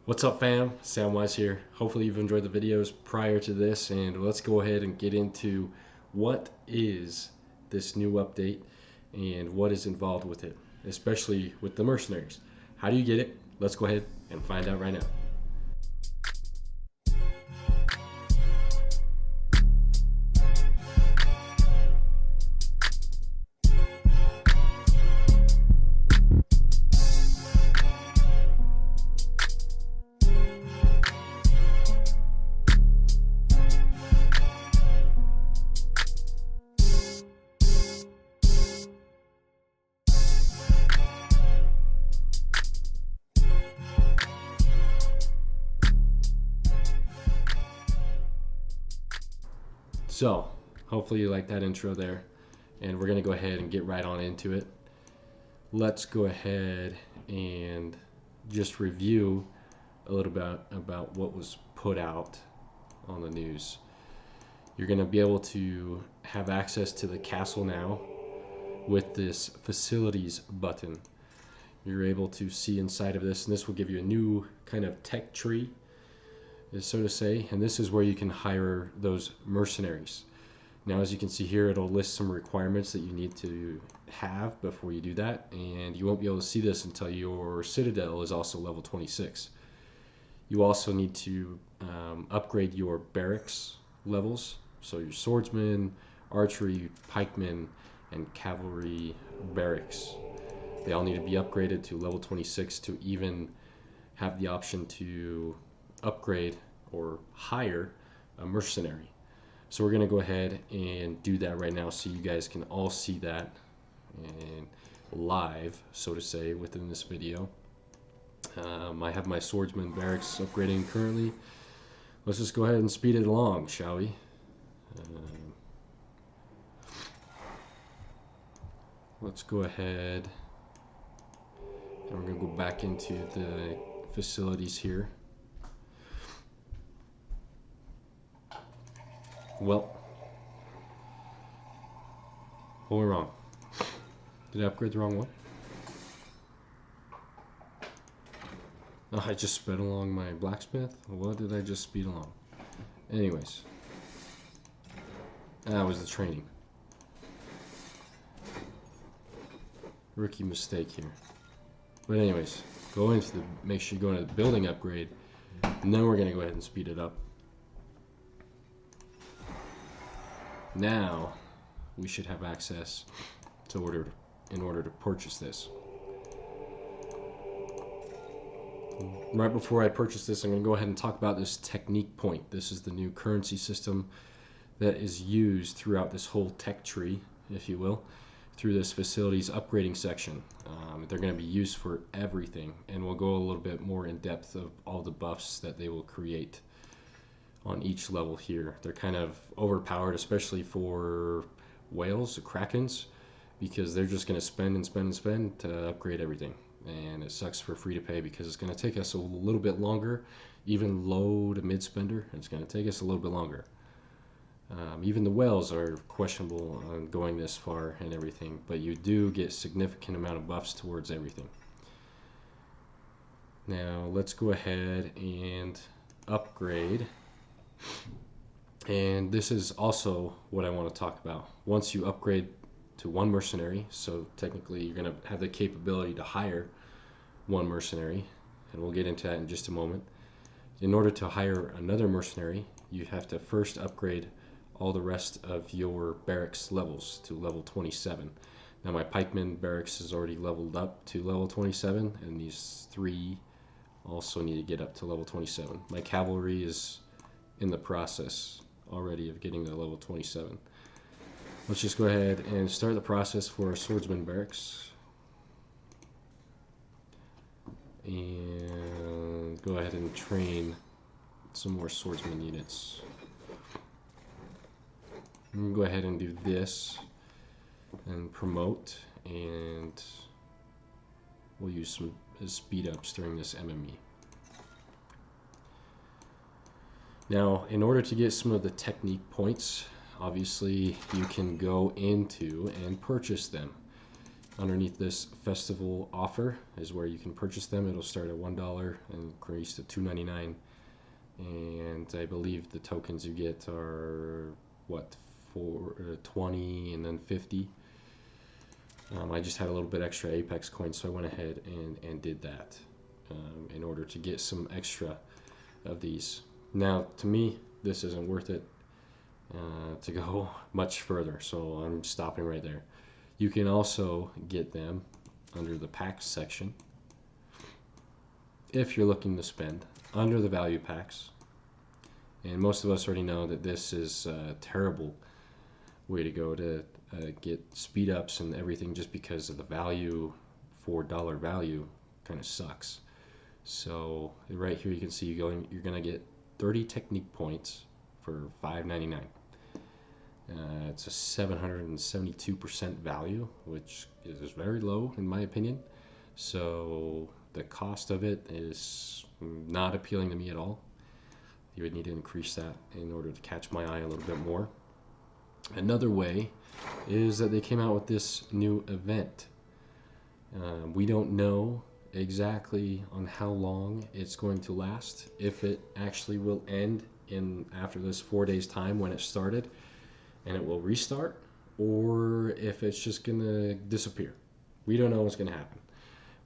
What's up, fam? Samwise here. Hopefully you've enjoyed the videos prior to this, and let's go ahead and get into what is this new update and what is involved with it, especially with the mercenaries. How do you get it? Let's go ahead and find out right now. So, hopefully you like that intro there, and we're going to go ahead and get right on into it. Let's go ahead and just review a little bit about what was put out on the news. You're going to be able to have access to the castle now with this facilities button. You're able to see inside of this, and this will give you a new kind of tech tree, so to say, and this is where you can hire those mercenaries. Now, as you can see here, it'll list some requirements that you need to have before you do that, and you won't be able to see this until your citadel is also level 26. You also need to upgrade your barracks levels, so your swordsmen, archery, pikemen, and cavalry barracks. They all need to be upgraded to level 26 to even have the option to upgrade or hire a mercenary. So we're going to go ahead and do that right now so you guys can all see that and live, so to say, within this video. I have my swordsman barracks upgrading currently. Let's just go ahead and speed it along, shall we? Let's go ahead and we're going to go back into the facilities here. Well, what went wrong? Did I upgrade the wrong one? Oh, I just sped along my blacksmith? What did I just speed along? Anyways, that was the training. Rookie mistake here. But anyways, make sure you go into the building upgrade, and then we're going to go ahead and speed it up. Now we should have access to in order to purchase this. Right before I purchase this, I'm going to go ahead and talk about this technique point. This is the new currency system that is used throughout this whole tech tree, if you will, through this facilities upgrading section. They're going to be used for everything, and we'll go a little bit more in depth of all the buffs that they will create on each level here. They're kind of overpowered, especially for whales, the krakens, because they're just going to spend and spend and spend to upgrade everything. And it sucks for free to pay because it's going to take us a little bit longer. Even low to mid spender, it's going to take us a little bit longer. Even the whales are questionable on going this far and everything, but you do get significant amount of buffs towards everything. Now let's go ahead and upgrade. And this is also what I want to talk about. Once you upgrade to one mercenary, so technically you're going to have the capability to hire one mercenary, and we'll get into that in just a moment. In order to hire another mercenary, you have to first upgrade all the rest of your barracks levels to level 27. Now my pikeman barracks is already leveled up to level 27, and these three also need to get up to level 27. My cavalry is in the process already of getting to level 27. Let's just go ahead and start the process for our swordsman barracks. And go ahead and train some more swordsman units. I'm going to go ahead and do this and promote, and we'll use some speed ups during this MME. Now, in order to get some of the technique points, obviously you can go into and purchase them. Underneath this festival offer is where you can purchase them. It'll start at $1 and increase to $2.99. And I believe the tokens you get are what, for 20 and then 50. I just had a little bit extra Apex coins, so I went ahead and did that in order to get some extra of these. Now, to me, this isn't worth it to go much further, so I'm stopping right there. You can also get them under the packs section if you're looking to spend under the value packs. And most of us already know that this is a terrible way to go to get speed ups and everything, just because of the value, $4 value kind of sucks. So right here you can see you're going to get 30 technique points for $5.99. It's a 772% value, which is very low in my opinion. So the cost of it is not appealing to me at all. You would need to increase that in order to catch my eye a little bit more. Another way is that they came out with this new event. We don't know exactly on how long it's going to last, if it actually will end in after this 4 days time when it started and it will restart, or if it's just gonna disappear. We don't know what's gonna happen.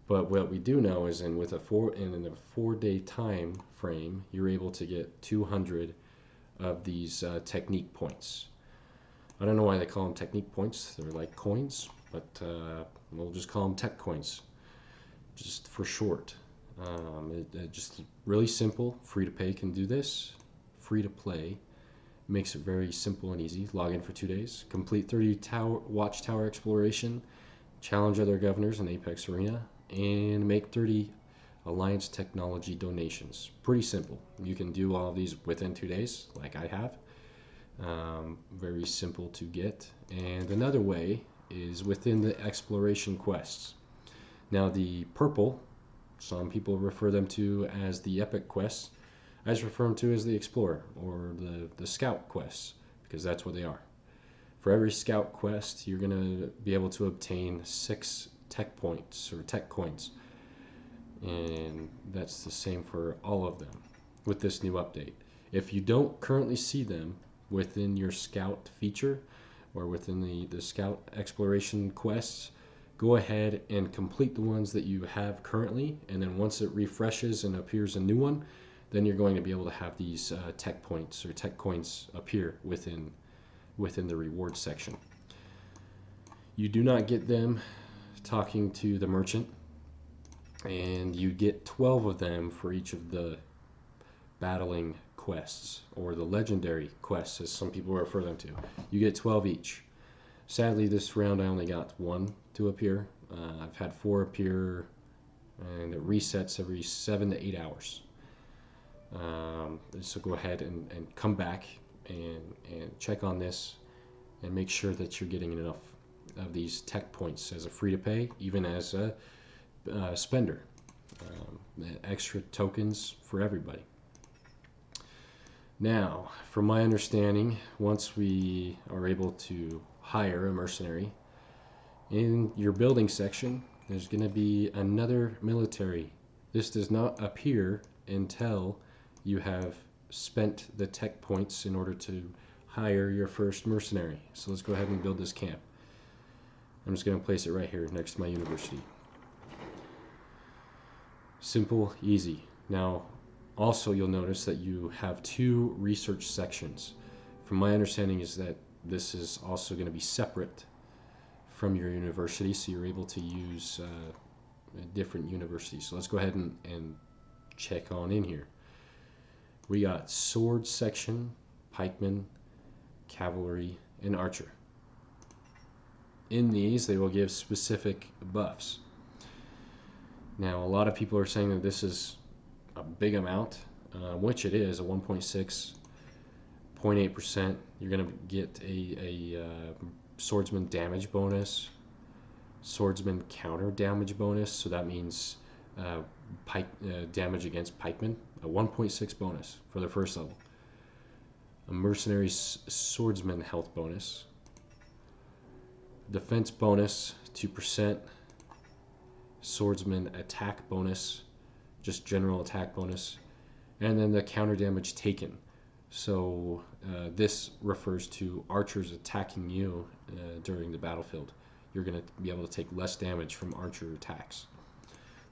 But what we do know is in a 4-day time frame, you're able to get 200 of these technique points. I don't know why they call them technique points. They're like coins, but we'll just call them tech coins, just for short. Just really simple. Free to pay can do this. Free to play makes it very simple and easy. Log in for 2 days. Complete 30 watchtower exploration. Challenge other governors in Apex Arena. And make 30 Alliance technology donations. Pretty simple. You can do all of these within 2 days, like I have. Very simple to get. And another way is within the exploration quests. Now the purple, some people refer them to as the epic quests. I just refer them to as the explorer or the scout quests, because that's what they are. For every scout quest, you're going to be able to obtain 6 tech points or tech coins. And that's the same for all of them with this new update. If you don't currently see them within your scout feature or within the scout exploration quests, go ahead and complete the ones that you have currently, and then once it refreshes and appears a new one, then you're going to be able to have these tech points or tech coins appear within the reward section. You do not get them talking to the merchant, and you get 12 of them for each of the battling quests, or the legendary quests as some people refer them to. You get 12 each. Sadly, this round I only got 1 to appear. I've had 4 appear, and it resets every 7 to 8 hours. So go ahead and come back and check on this and make sure that you're getting enough of these tech points as a free to pay, even as a spender. Extra tokens for everybody. Now, from my understanding, once we are able to hire a mercenary, in your building section, there's going to be another military. This does not appear until you have spent the tech points in order to hire your first mercenary. So let's go ahead and build this camp. I'm just going to place it right here next to my university. Simple, easy. Now, also you'll notice that you have 2 research sections. From my understanding is that this is also going to be separate from your university, so you're able to use different universities. So let's go ahead and check on in here. We got sword section, pikeman, cavalry, and archer. In these, they will give specific buffs. Now, a lot of people are saying that this is a big amount, which it is, a 1.6.8%. You're going to get a swordsman damage bonus, swordsman counter damage bonus, so that means damage against pikemen, a 1.6 bonus for the first level. A mercenary swordsman health bonus. Defense bonus 2%. Swordsman attack bonus, just general attack bonus. And then the counter damage taken. So this refers to archers attacking you during the battlefield. You're going to be able to take less damage from archer attacks.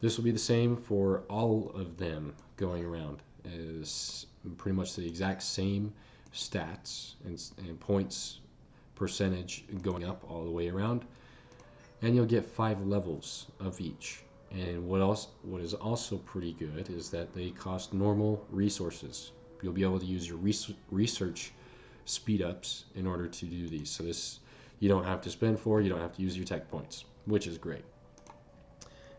This will be the same for all of them going around. Is pretty much the exact same stats and points percentage going up all the way around. And you'll get 5 levels of each. And what is also pretty good is that they cost normal resources. You'll be able to use your research speed ups in order to do these. So this you don't have to spend for, you don't have to use your tech points, which is great.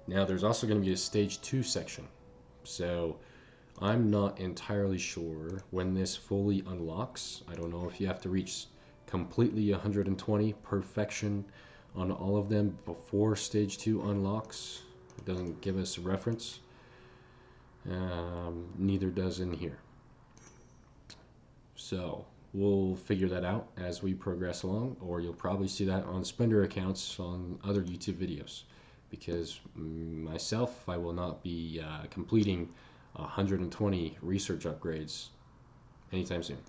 Now there's also going to be a stage 2 section. So I'm not entirely sure when this fully unlocks. I don't know if you have to reach completely 120 perfection on all of them before stage 2 unlocks. It doesn't give us a reference. Neither does in here. So we'll figure that out as we progress along, or you'll probably see that on spender accounts on other YouTube videos, because myself, I will not be completing 120 research upgrades anytime soon.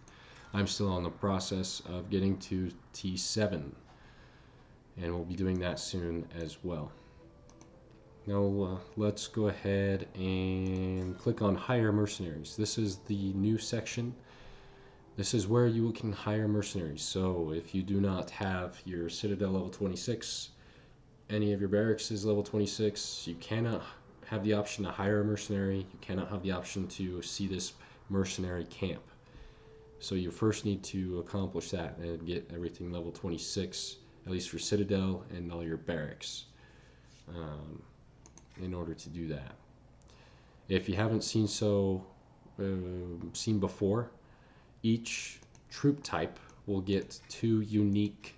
I'm still in the process of getting to T7, and we'll be doing that soon as well. Now let's go ahead and click on Hire Mercenaries. This is the new section. This is where you can hire mercenaries. So if you do not have your citadel level 26, any of your barracks is level 26, you cannot have the option to hire a mercenary. You cannot have the option to see this mercenary camp. So you first need to accomplish that and get everything level 26, at least for citadel and all your barracks, in order to do that. If you haven't seen before, each troop type will get 2 unique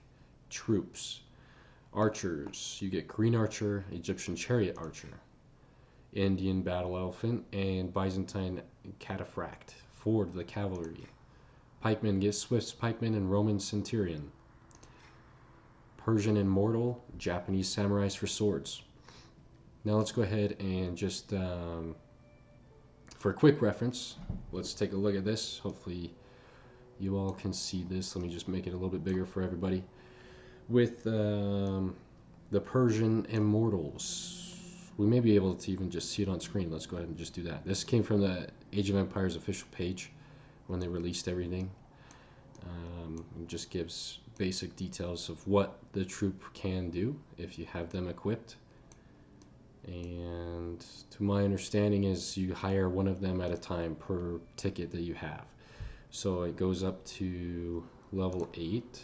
troops. Archers, you get Green Archer, Egyptian Chariot Archer, Indian Battle Elephant, and Byzantine Cataphract for the cavalry. Pikemen get Swift's Pikeman and Roman Centurion. Persian Immortal, Japanese Samurais for swords. Now let's go ahead and just, for a quick reference, let's take a look at this. Hopefully you all can see this. Let me just make it a little bit bigger for everybody. With the Persian Immortals, we may be able to even just see it on screen. Let's go ahead and just do that. This came from the Age of Empires official page when they released everything. It just gives basic details of what the troop can do if you have them equipped. And to my understanding is you hire one of them at a time per ticket that you have. So it goes up to level 8,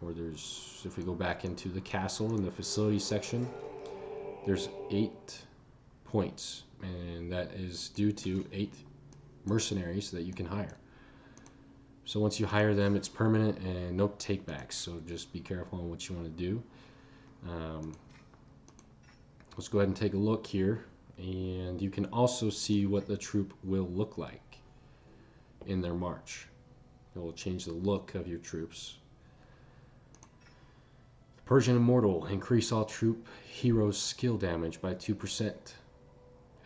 or there's, if we go back into the castle in the facility section, there's 8 points, and that is due to 8 mercenaries that you can hire. So once you hire them, it's permanent and no takebacks, so just be careful on what you want to do. Let's go ahead and take a look here, and you can also see what the troop will look like in their march. It will change the look of your troops. Persian Immortal, increase all troop heroes skill damage by 2%.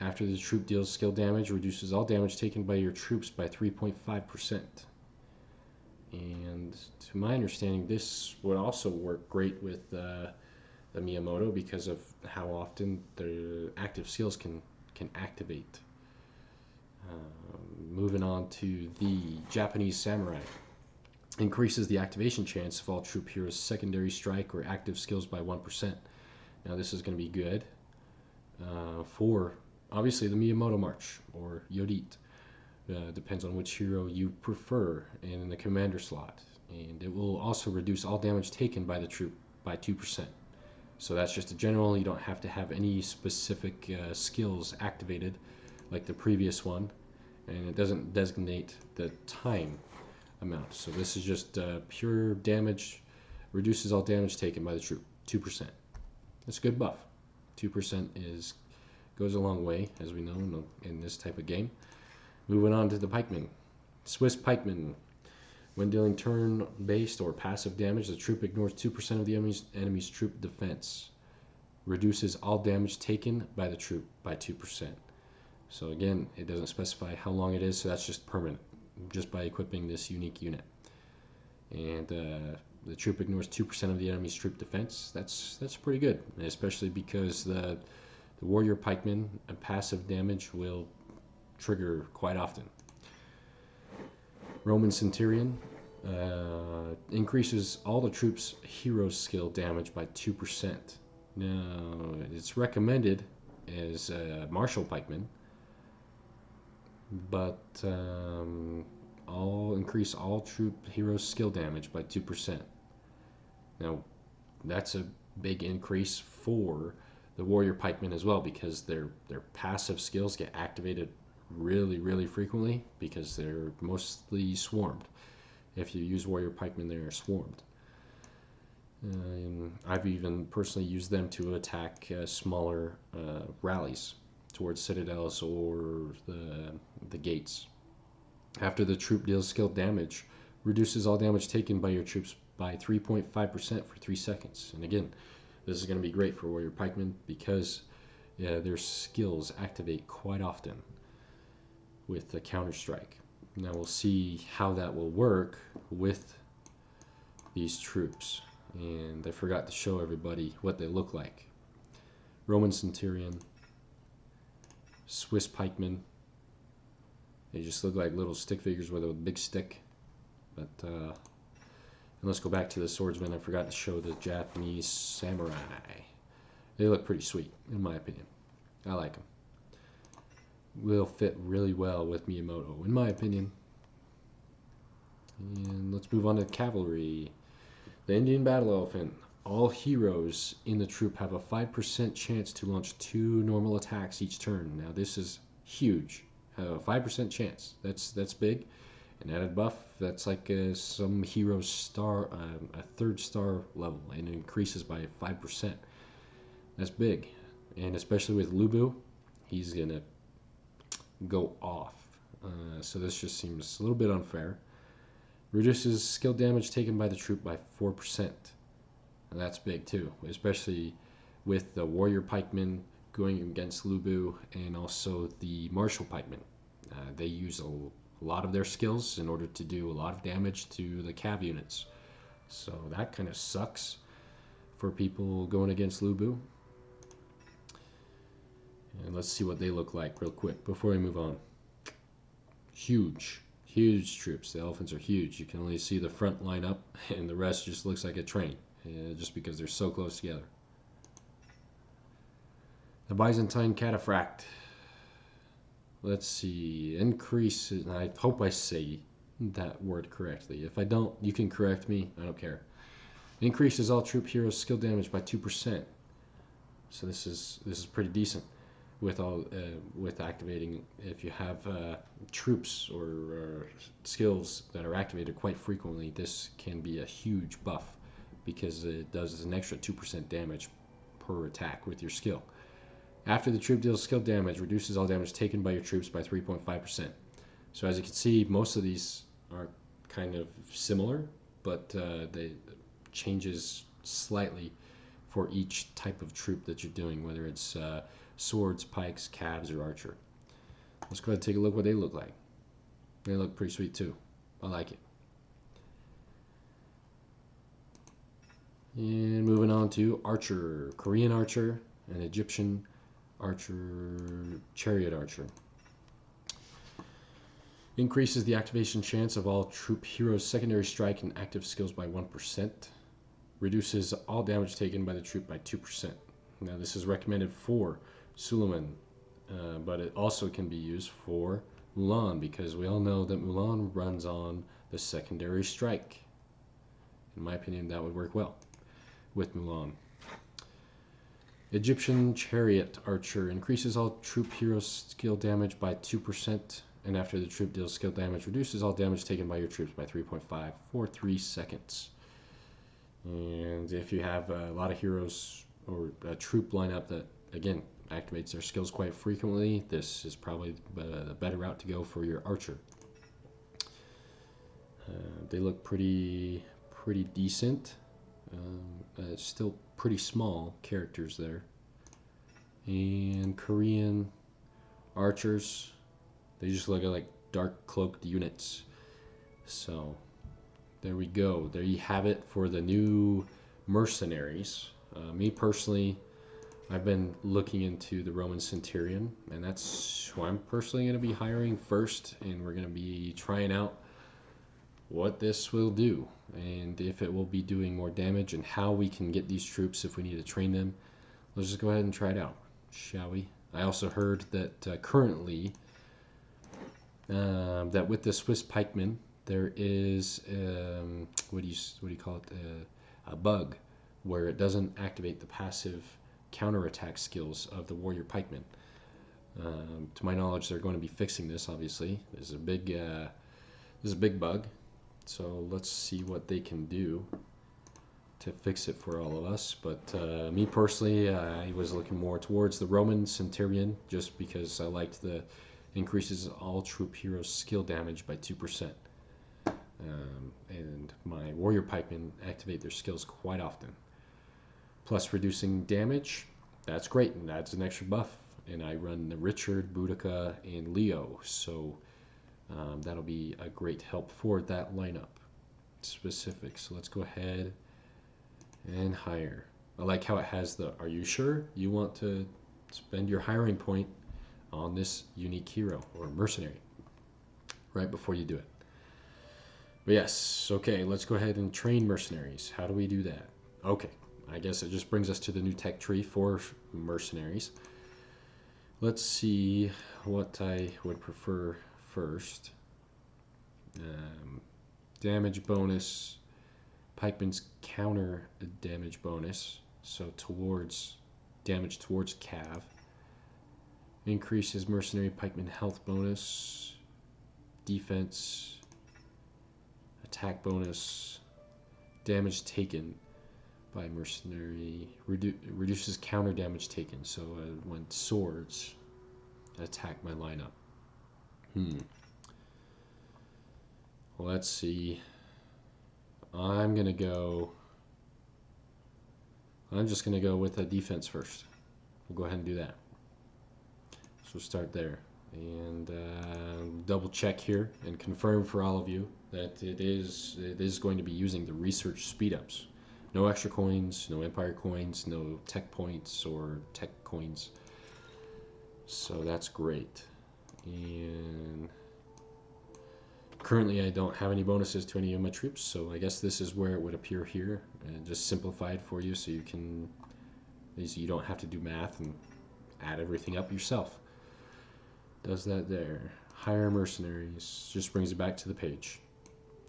After the troop deals skill damage, reduces all damage taken by your troops by 3.5%. And to my understanding, this would also work great with the Miyamoto because of how often the active skills can activate. Moving on to the Japanese Samurai. Increases the activation chance of all troop heroes' secondary strike or active skills by 1%. Now this is going to be good for obviously the Miyamoto March or Yodit. Depends on which hero you prefer in the commander slot. And it will also reduce all damage taken by the troop by 2%. So that's just a general. You don't have to have any specific skills activated like the previous one. And it doesn't designate the time amount. So this is just pure damage, reduces all damage taken by the troop, 2%. That's a good buff. 2% goes a long way, as we know in this type of game. Moving on to the pikemen. Swiss pikemen. When dealing turn-based or passive damage, the troop ignores 2% of the enemy's troop defense. Reduces all damage taken by the troop by 2%. So again, it doesn't specify how long it is, so that's just permanent, just by equipping this unique unit. And the troop ignores 2% of the enemy's troop defense. That's pretty good, especially because the warrior pikeman passive damage will trigger quite often. Roman centurion increases all the troops' hero skill damage by 2%. Now, it's recommended as martial pikeman, but I'll increase all troop hero skill damage by 2%. Now, that's a big increase for the warrior pikemen as well, because their passive skills get activated really frequently because they're mostly swarmed. If you use warrior pikemen, they're swarmed. I've even personally used them to attack smaller rallies towards citadels or the gates. After the troop deals skill damage, reduces all damage taken by your troops by 3.5% for 3 seconds. And again, this is going to be great for warrior pikemen because their skills activate quite often with the counter strike. Now we'll see how that will work with these troops. And I forgot to show everybody what they look like. Roman centurion, Swiss pikemen. They just look like little stick figures with a big stick. But and let's go back to the swordsman. I forgot to show the Japanese samurai. They look pretty sweet, in my opinion. I like them. Will fit really well with Miyamoto, in my opinion. And let's move on to cavalry. The Indian battle elephant. All heroes in the troop have a 5% chance to launch 2 normal attacks each turn. Now this is huge. A 5% chance. That's big. An added buff. That's like some hero's star, a 3rd star level, and it increases by 5%. That's big, and especially with Lubu, he's gonna go off. So this just seems a little bit unfair. Reduces skill damage taken by the troop by 4%. And that's big too, especially with the warrior pikemen going against Lubu and also the martial pikemen. They use a lot of their skills in order to do a lot of damage to the cav units. So that kind of sucks for people going against Lubu. And let's see what they look like real quick before we move on. Huge troops. The elephants are huge. You can only see the front line up, and the rest just looks like a train, just because they're so close together. The Byzantine cataphract. Let's see. Increases. I hope I say that word correctly. If I don't, you can correct me. I don't care. Increases all troop heroes skill damage by 2%. So this is pretty decent. With activating, if you have troops or skills that are activated quite frequently, this can be a huge buff because it does an extra 2% damage per attack with your skill. After the troop deals skill damage, reduces all damage taken by your troops by 3.5%. So as you can see, most of these are kind of similar, but they changes slightly for each type of troop that you're doing, whether it's swords, pikes, calves, or archer. Let's go ahead and take a look what they look like. They look pretty sweet too. I like it. And moving on to archer, Korean archer, and Egyptian archer, chariot archer. Increases the activation chance of all troop heroes' secondary strike and active skills by 1%. Reduces all damage taken by the troop by 2%. Now this is recommended for Suleiman, but it also can be used for Mulan, because we all know that Mulan runs on the secondary strike. In my opinion, that would work well with Mulan. Egyptian chariot archer increases all troop heroes skill damage by 2%, and after the troop deals skill damage, reduces all damage taken by your troops by 3.5 for 3 seconds. And if you have a lot of heroes or a troop lineup that, again, activates their skills quite frequently, this is probably the better route to go for your archer. They look pretty decent. Still pretty small characters there. And Korean archers, they just look like dark cloaked units. So there we go. There you have it for the new mercenaries. Me personally, I've been looking into the Roman Centurion, and that's who I'm personally going to be hiring first, and we're going to be trying out what this will do, and if it will be doing more damage, and how we can get these troops if we need to train them. Let's just go ahead and try it out, shall we? I also heard that currently, that with the Swiss pikemen, there is what do you call it? A bug where it doesn't activate the passive counterattack skills of the warrior pikemen. To my knowledge, they're going to be fixing this. Obviously, this is a big bug. So let's see what they can do to fix it for all of us. But me personally, I was looking more towards the Roman Centurion, just because I liked the increases all troop heroes skill damage by 2%. And my warrior pikemen activate their skills quite often. Plus reducing damage, that's great, and that's an extra buff. And I run the Richard, Boudica, and Leo, so that'll be a great help for that lineup specific. So let's go ahead and hire. I like how it has the, are you sure you want to spend your hiring point on this unique hero or mercenary right before you do it. But yes, okay, let's go ahead and train mercenaries. How do we do that? Okay, I guess it just brings us to the new tech tree for mercenaries. Let's see what I would prefer first. Damage bonus, pikeman's counter damage bonus, so towards damage towards cav. Increases mercenary pikeman health bonus, defense, attack bonus, damage taken by mercenary, reduces counter damage taken, so when swords attack my lineup. Well, let's see. I'm just gonna go with a defense first. We'll go ahead and do that. So start there, and double check here and confirm for all of you that it is going to be using the research speed ups. No extra coins, no empire coins, no tech points or tech coins. So that's great. And currently I don't have any bonuses to any of my troops, so I guess this is where it would appear here, and just simplified for you so you don't have to do math and add everything up yourself. Does that there. Hire mercenaries, just brings it back to the page.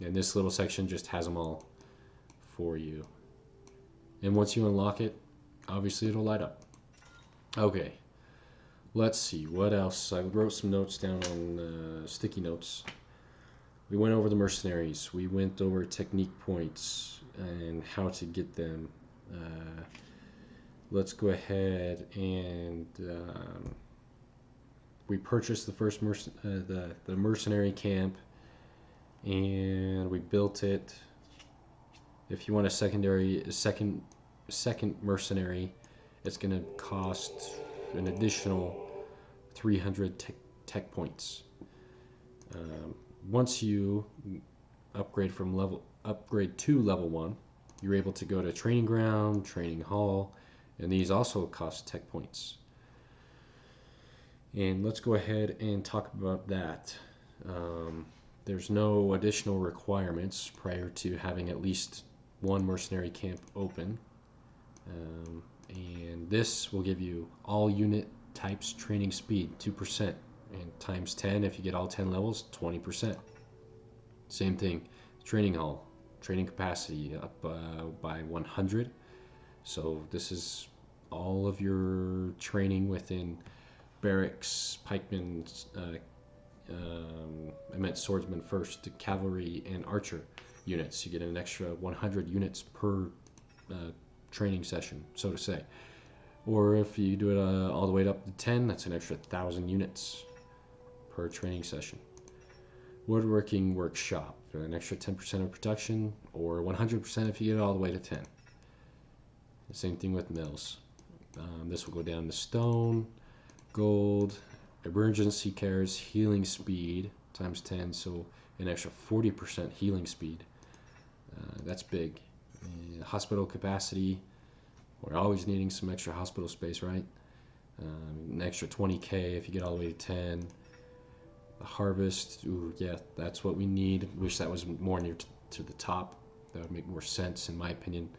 And this little section just has them all for you. And once you unlock it, obviously it'll light up. Okay, let's see, what else? I wrote some notes down on sticky notes. We went over the mercenaries. We went over technique points and how to get them. Let's go ahead and we purchased the first the mercenary camp, and we built it. If you want a second mercenary, it's going to cost an additional 300 tech points. Once you upgrade to level 1, you're able to go to training ground, training hall, and these also cost tech points. And let's go ahead and talk about that. There's no additional requirements prior to having at least one mercenary camp open. And this will give you all unit types training speed 2%, and times 10 if you get all 10 levels, 20%. Same thing, training hall, training capacity up by 100. So this is all of your training within barracks, pikemen, I meant swordsman first, cavalry, and archer units. You get an extra 100 units per training session, so to say. Or if you do it all the way up to 10, that's an extra 1,000 units per training session. Woodworking workshop, an extra 10% of production, or 100% if you get all the way to 10. The same thing with mills. This will go down to stone, gold, emergency cares, healing speed times 10, so an extra 40% healing speed. That's big. Hospital capacity, we're always needing some extra hospital space, right? An extra 20k if you get all the way to 10. The harvest, ooh, yeah, that's what we need. Wish that was more near to the top. That would make more sense in my opinion.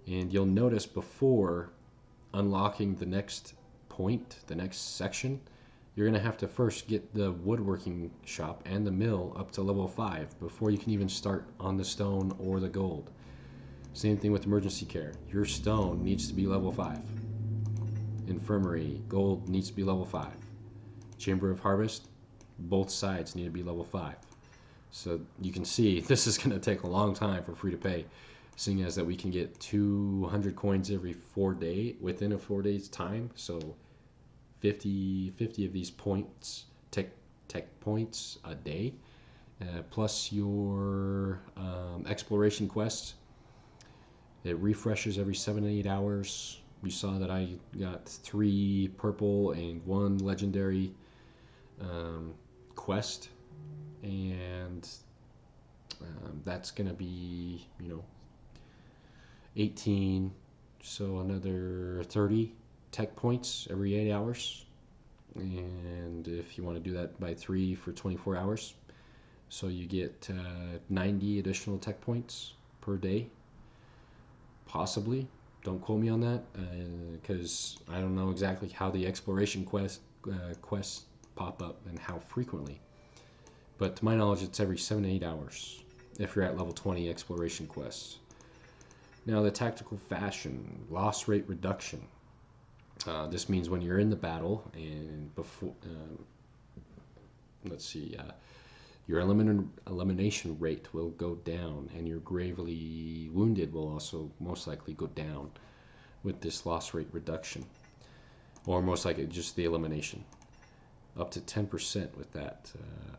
And you'll notice before unlocking the next point, the next section, you're going to have to first get the woodworking shop and the mill up to level 5 before you can even start on the stone or the gold. Same thing with emergency care. Your stone needs to be level 5. Infirmary, gold needs to be level 5. Chamber of harvest, both sides need to be level 5. So you can see this is going to take a long time for free to pay, seeing as that we can get 200 coins every 4 days within a 4 days time. So 50 of these points, tech points a day, plus your exploration quests. It refreshes every 7 to 8 hours. You saw that I got 3 purple and 1 legendary quest, and that's gonna be 18, so another 30 tech points every 8 hours. And if you want to do that by 3 for 24 hours, so you get 90 additional tech points per day, possibly. Don't quote me on that, because I don't know exactly how the exploration quests pop up and how frequently. But to my knowledge, it's every 7 to 8 hours if you're at level 20 exploration quests. Now the tactical fashion, loss rate reduction. This means when you're in the battle and before, your elimination rate will go down, and your gravely wounded will also most likely go down with this loss rate reduction, or most likely just the elimination, up to 10% with that.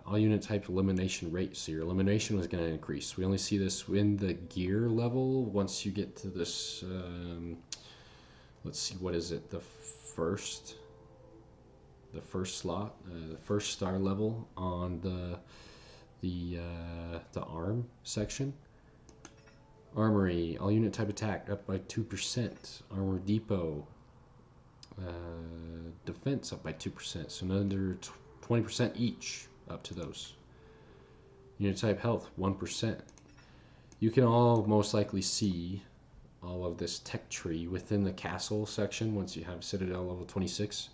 All unit type elimination rate, so your elimination was going to increase. We only see this in the gear level once you get to this, let's see, what is it, the first slot, the first star level on the arm section. Armory, all unit type attack up by 2%. Armor depot, defense up by 2%, so another 20% each up to those. Unit type health 1%. You can all most likely see all of this tech tree within the castle section once you have Citadel level 26.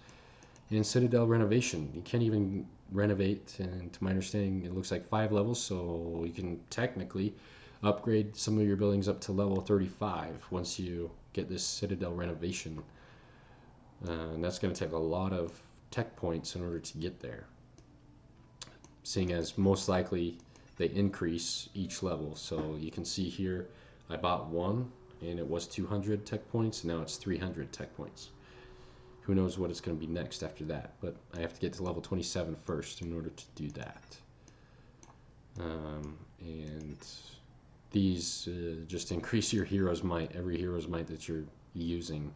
In Citadel renovation, you can't even renovate, and to my understanding it looks like 5 levels, so you can technically upgrade some of your buildings up to level 35 once you get this Citadel renovation. And that's going to take a lot of tech points in order to get there, seeing as most likely they increase each level. So you can see here I bought 1 and it was 200 tech points, and now it's 300 tech points. Who knows what it's going to be next after that, but I have to get to level 27 first in order to do that. And these just increase your hero's might, every hero's might that you're using.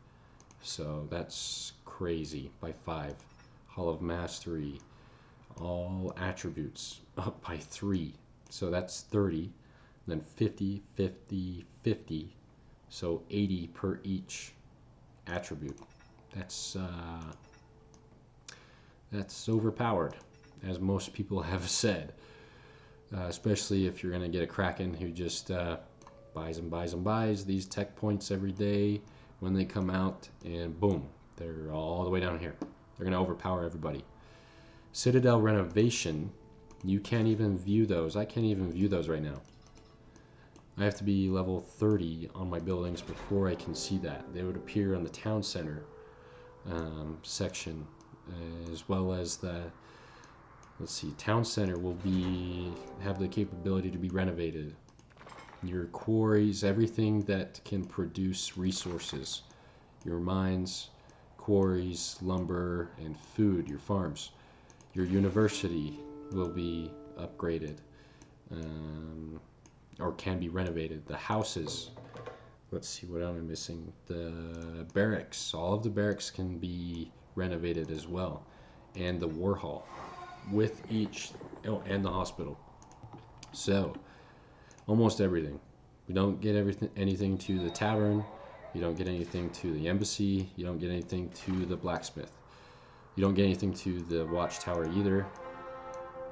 So that's crazy, by 5. Hall of Mastery, all attributes up by 3. So that's 30, then 50, 50, 50. So 80 per each attribute. That's overpowered, as most people have said. Especially if you're going to get a Kraken who just buys these tech points every day when they come out, and boom, they're all the way down here. They're going to overpower everybody. Citadel renovation, you can't even view those. I can't even view those right now. I have to be level 30 on my buildings before I can see that. They would appear on the town center section, as well as the, let's see, town center will have the capability to be renovated. Your quarries, everything that can produce resources, your mines, quarries, lumber, and food, your farms. Your university, will be upgraded, or can be renovated. The houses, let's see, what am I missing? The barracks, all of the barracks can be renovated as well, and the war hall with each, oh, and the hospital. So almost everything. We don't get anything to the tavern. You don't get anything to the embassy. You don't get anything to the blacksmith. You don't get anything to the watchtower either.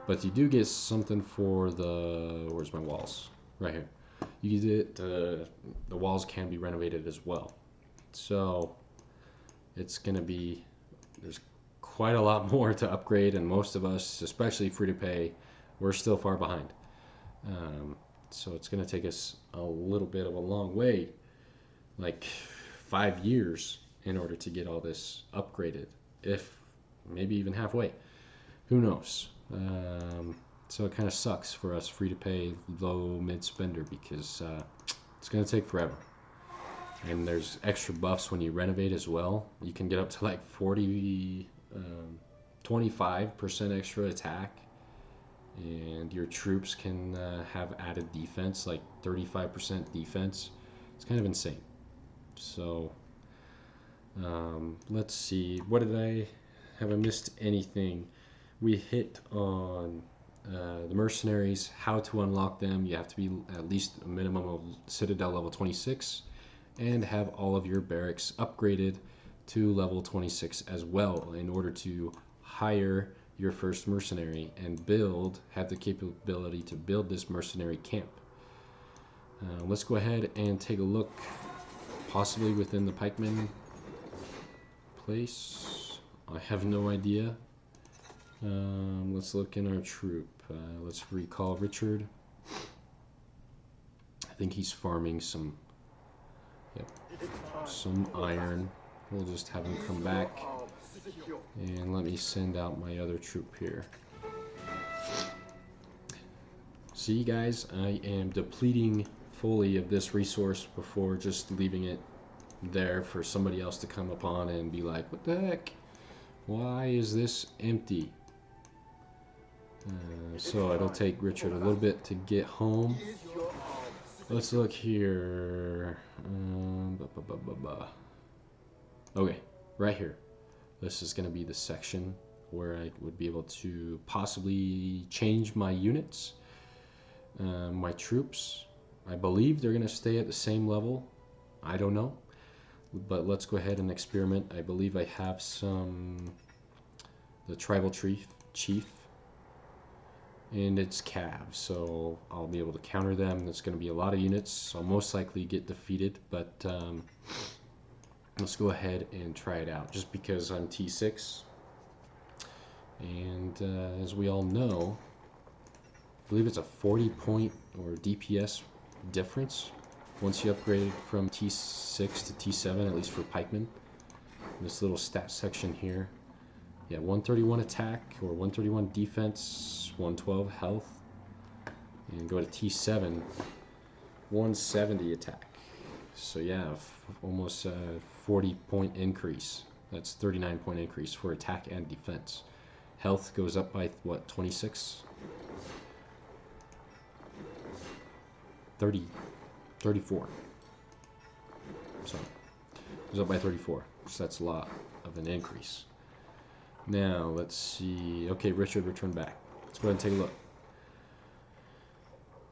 But you do get something for the, where's my walls? Right here. You get the walls can be renovated as well. So it's gonna be, there's quite a lot more to upgrade, and most of us, especially free to pay, we're still far behind. So it's gonna take us a little bit of a long way, like 5 years, in order to get all this upgraded, if maybe even halfway. Who knows? So it kind of sucks for us free to pay low mid spender, because it's going to take forever. And there's extra buffs when you renovate as well. You can get up to like 25% extra attack, and your troops can have added defense, like 35% defense. It's kind of insane. So let's see, what did I have I missed anything? We hit on the mercenaries, how to unlock them. You have to be at least a minimum of citadel level 26 and have all of your barracks upgraded to level 26 as well in order to hire your first mercenary and have the capability to build this mercenary camp. Let's go ahead and take a look, possibly within the pikeman place. I have no idea. Let's look in our troop. Let's recall Richard. I think he's farming some iron. We'll just have him come back. And let me send out my other troop here. See, guys, I am depleting fully of this resource before just leaving it there for somebody else to come upon and be like, what the heck? Why is this empty? So it'll take Richard a little bit to get home. Let's look here. Okay, right here. This is going to be the section where I would be able to possibly change my units. My troops, I believe they're going to stay at the same level. I don't know. But let's go ahead and experiment. I believe I have the tribal chief, and it's Cav, so I'll be able to counter them. There's going to be a lot of units. I'll most likely get defeated, but let's go ahead and try it out, just because I'm T6. And as we all know, I believe it's a 40 point or DPS difference once you upgrade from T6 to T7, at least for pikemen. This little stat section here. Yeah, 131 attack or 131 defense, 112 health. And go to T7, 170 attack. So yeah, almost a 40 point increase. That's 39 point increase for attack and defense. Health goes up by what, 26? 34. So it goes up by 34. So that's a lot of an increase. Now let's see. Okay, Richard, return back. Let's go ahead and take a look.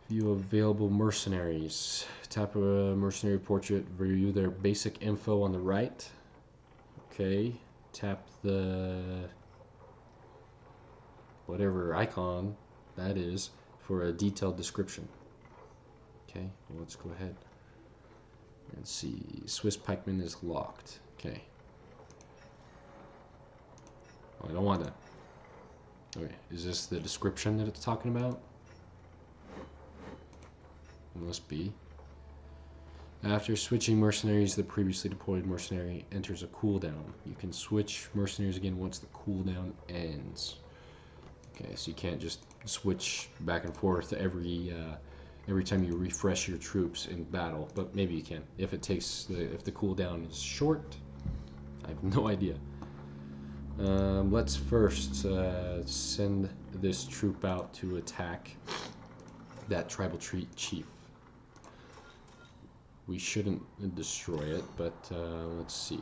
View available mercenaries. Tap a mercenary portrait. View their basic info on the right. Okay. Tap the whatever icon that is for a detailed description. Okay, well, let's go ahead and see. Swiss pikeman is locked. Okay. Oh, I don't want that. Okay, is this the description that it's talking about? It must be. After switching mercenaries, the previously deployed mercenary enters a cooldown. You can switch mercenaries again once the cooldown ends. Okay, so you can't just switch back and forth every time you refresh your troops in battle, but maybe you can if the cooldown is short. I have no idea. Let's first send this troop out to attack that tribal chief. We shouldn't destroy it, but let's see.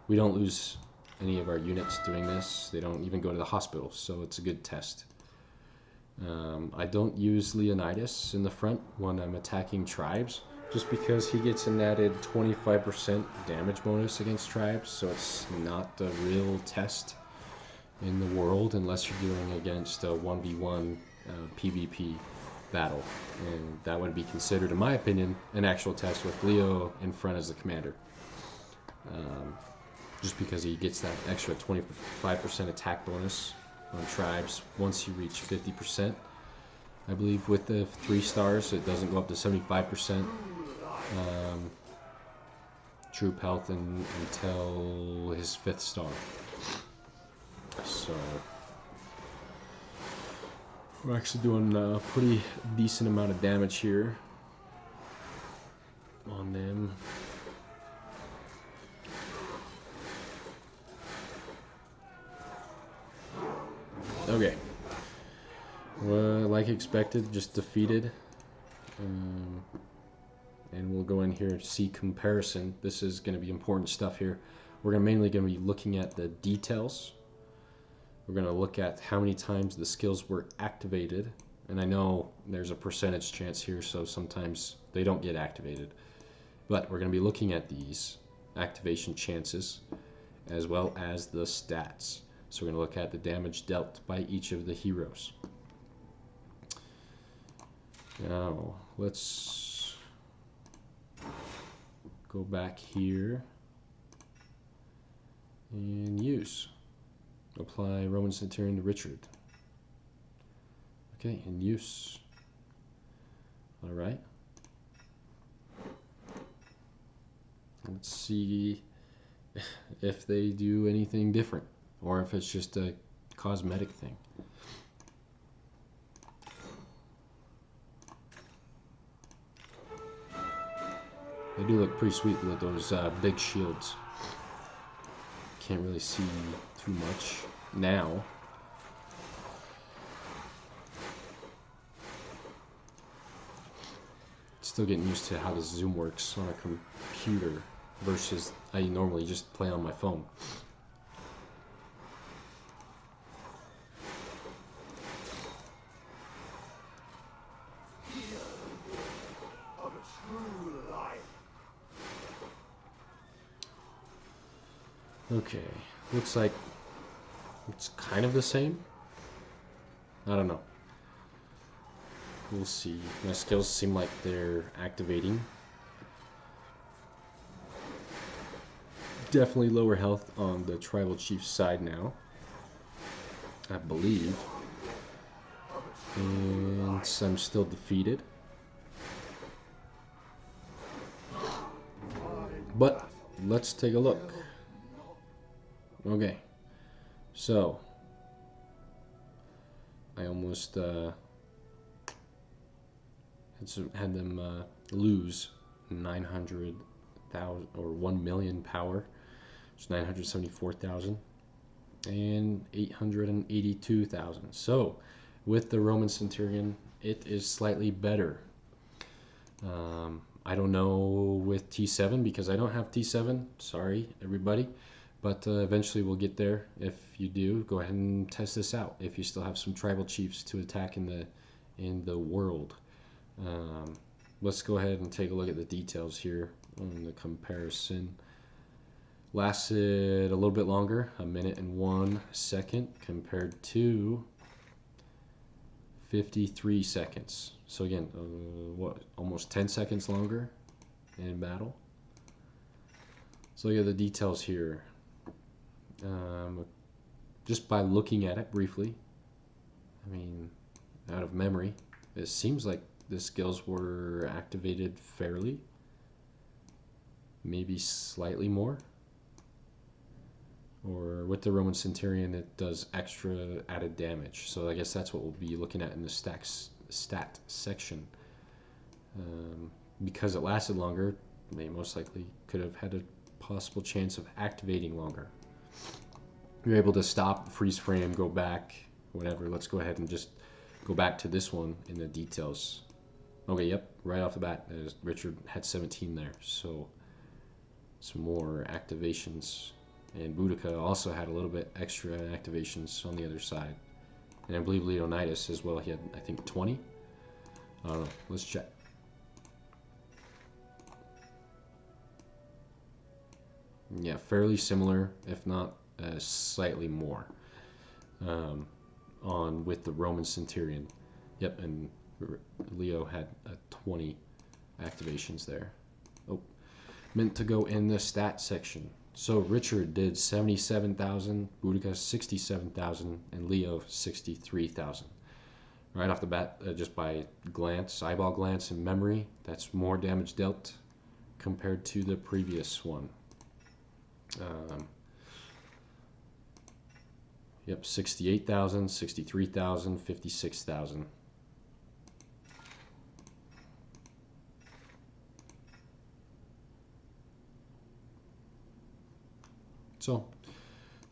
We don't lose any of our units doing this. They don't even go to the hospital, so it's a good test. I don't use Leonidas in the front when I'm attacking tribes, just because he gets an added 25% damage bonus against tribes, so it's not a real test in the world unless you're doing against a 1v1 PvP battle, and that would be considered, in my opinion, an actual test with Leo in front as the commander, just because he gets that extra 25% attack bonus on tribes once you reach 50%. I believe with the 3 stars it doesn't go up to 75% troop health until his 5th star. So we're actually doing a pretty decent amount of damage here on them. Okay. Well, like expected, just defeated. And we'll go in here and see comparison. This is going to be important stuff here. We're mainly going to be looking at the details. We're going to look at how many times the skills were activated. And I know there's a percentage chance here, so sometimes they don't get activated. But we're going to be looking at these activation chances as well as the stats. So we're going to look at the damage dealt by each of the heroes. Now, let's go back here and use. Apply Roman Centurion to Richard. Okay, in use. Alright. Let's see if they do anything different, or if it's just a cosmetic thing. They do look pretty sweet with those big shields. Can't really see too much now. Still getting used to how the zoom works on a computer versus I normally just play on my phone. Okay, looks like it's kind of the same. I don't know. We'll see. My skills seem like they're activating. Definitely lower health on the tribal chief's side now, I believe. And I'm still defeated. But let's take a look. Okay, so I almost had them lose 900,000 or 1 million power. It's 974,000 and 882,000. So with the Roman Centurion, it is slightly better. I don't know with T7 because I don't have T7. Sorry, everybody. But eventually we'll get there. If you do, go ahead and test this out. If you still have some tribal chiefs to attack in the world. Let's go ahead and take a look at the details here on the comparison. Lasted a little bit longer, 1 minute and 1 second compared to 53 seconds. So again, almost 10 seconds longer in battle. So look at the details here. Just by looking at it briefly, I mean, out of memory, it seems like the skills were activated fairly, maybe slightly more. Or with the Roman Centurion, it does extra added damage. So I guess that's what we'll be looking at in the stat section. Because it lasted longer, they most likely could have had a possible chance of activating longer. You're able to stop, freeze frame, go back, whatever. Let's go ahead and just go back to this one in the details. Okay, yep, right off the bat, Richard had 17 there, so some more activations. And Boudica also had a little bit extra activations on the other side. And I believe Leonidas as well, he had, I think, 20? I don't know, let's check. Yeah, fairly similar, if not slightly more, on with the Roman Centurion. Yep, and Leo had 20 activations there. Oh, meant to go in the stat section. So Richard did 77,000, Boudica 67,000, and Leo 63,000. Right off the bat, just by glance, eyeball glance and memory, that's more damage dealt compared to the previous one. Yep, 68,000, 63,000, 56,000. So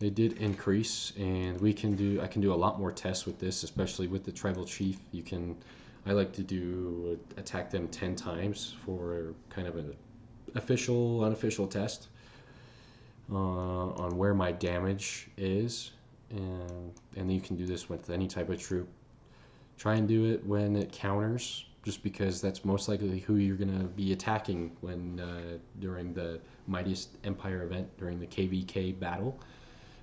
they did increase, and I can do a lot more tests with this, especially with the tribal chief. I like to attack them 10 times for kind of an official, unofficial test on where my damage is, and you can do this with any type of troop. Try and do it when it counters, just because that's most likely who you're going to be attacking when during the Mightiest Empire event, during the KVK battle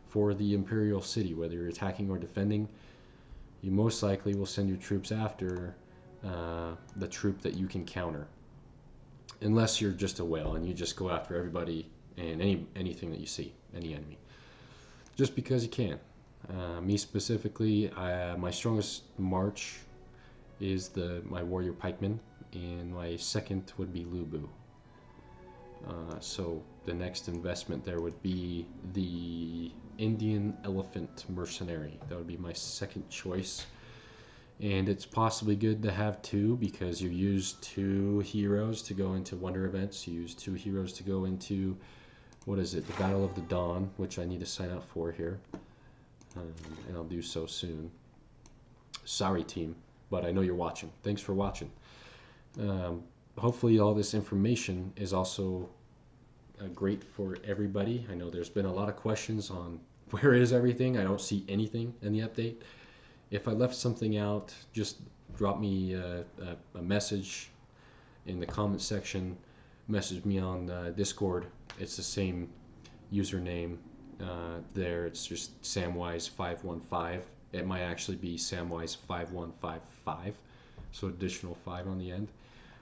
for the Imperial City. Whether you're attacking or defending, you most likely will send your troops after the troop that you can counter, unless you're just a whale and you just go after everybody and anything that you see, any enemy, just because you can. Me specifically, my strongest march is my warrior pikeman, and my second would be Lubu. So the next investment there would be the Indian elephant mercenary. That would be my second choice, and it's possibly good to have two, because you use 2 heroes to go into wonder events. You use 2 heroes to go into, what is it, the Battle of the Dawn, which I need to sign up for here, and I'll do so soon. Sorry, team, but I know you're watching. Thanks for watching. Hopefully all this information is also great for everybody. I know there's been a lot of questions on where is everything. I don't see anything in the update. If I left something out, just drop me a message in the comment section. Message me on Discord. It's the same username there. It's just Samwise515. It might actually be Samwise5155, so additional 5 on the end.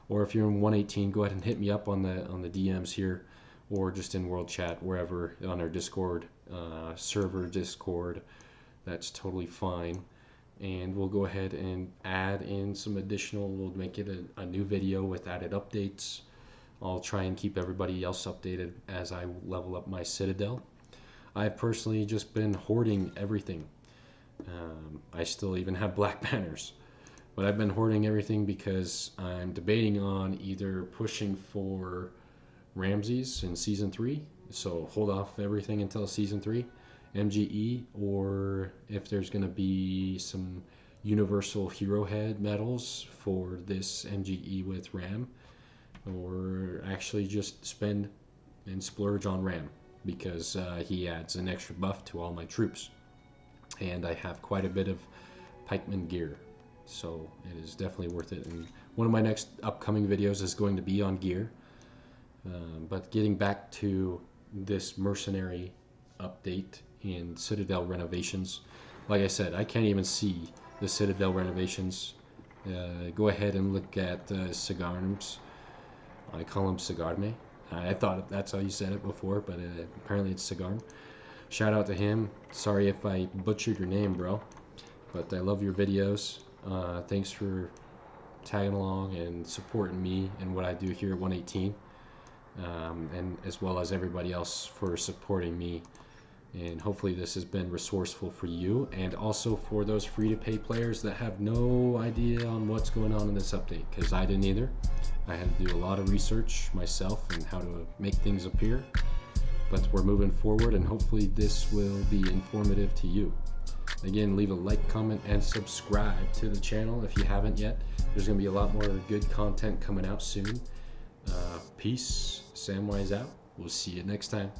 Or if you're in 118, go ahead and hit me up on the DMs here, or just in world chat, wherever, on our Discord server, Discord. That's totally fine. And we'll go ahead and add in some additional, we'll make it a new video with added updates. I'll try and keep everybody else updated as I level up my citadel. I've personally just been hoarding everything. I still even have black banners, but I've been hoarding everything because I'm debating on either pushing for Ramses in Season 3, so hold off everything until Season 3, MGE, or if there's going to be some Universal Hero Head medals for this MGE with Ram, or actually just spend and splurge on Ram, because he adds an extra buff to all my troops. And I have quite a bit of pikeman gear, so it is definitely worth it. And one of my next upcoming videos is going to be on gear. But getting back to this mercenary update in Citadel renovations, like I said, I can't even see the Citadel renovations. Go ahead and look at Sigarms. I call him Sigarme. I thought that's how you said it before, but apparently it's Sigarm. Shout out to him. Sorry if I butchered your name, bro, but I love your videos. Thanks for tagging along and supporting me and what I do here at 118, and as well as everybody else for supporting me. And hopefully this has been resourceful for you, and also for those free-to-pay players that have no idea on what's going on in this update, because I didn't either. I had to do a lot of research myself and how to make things appear. But we're moving forward, and hopefully this will be informative to you. Again, leave a like, comment, and subscribe to the channel if you haven't yet. There's going to be a lot more good content coming out soon. Peace. Samwise out. We'll see you next time.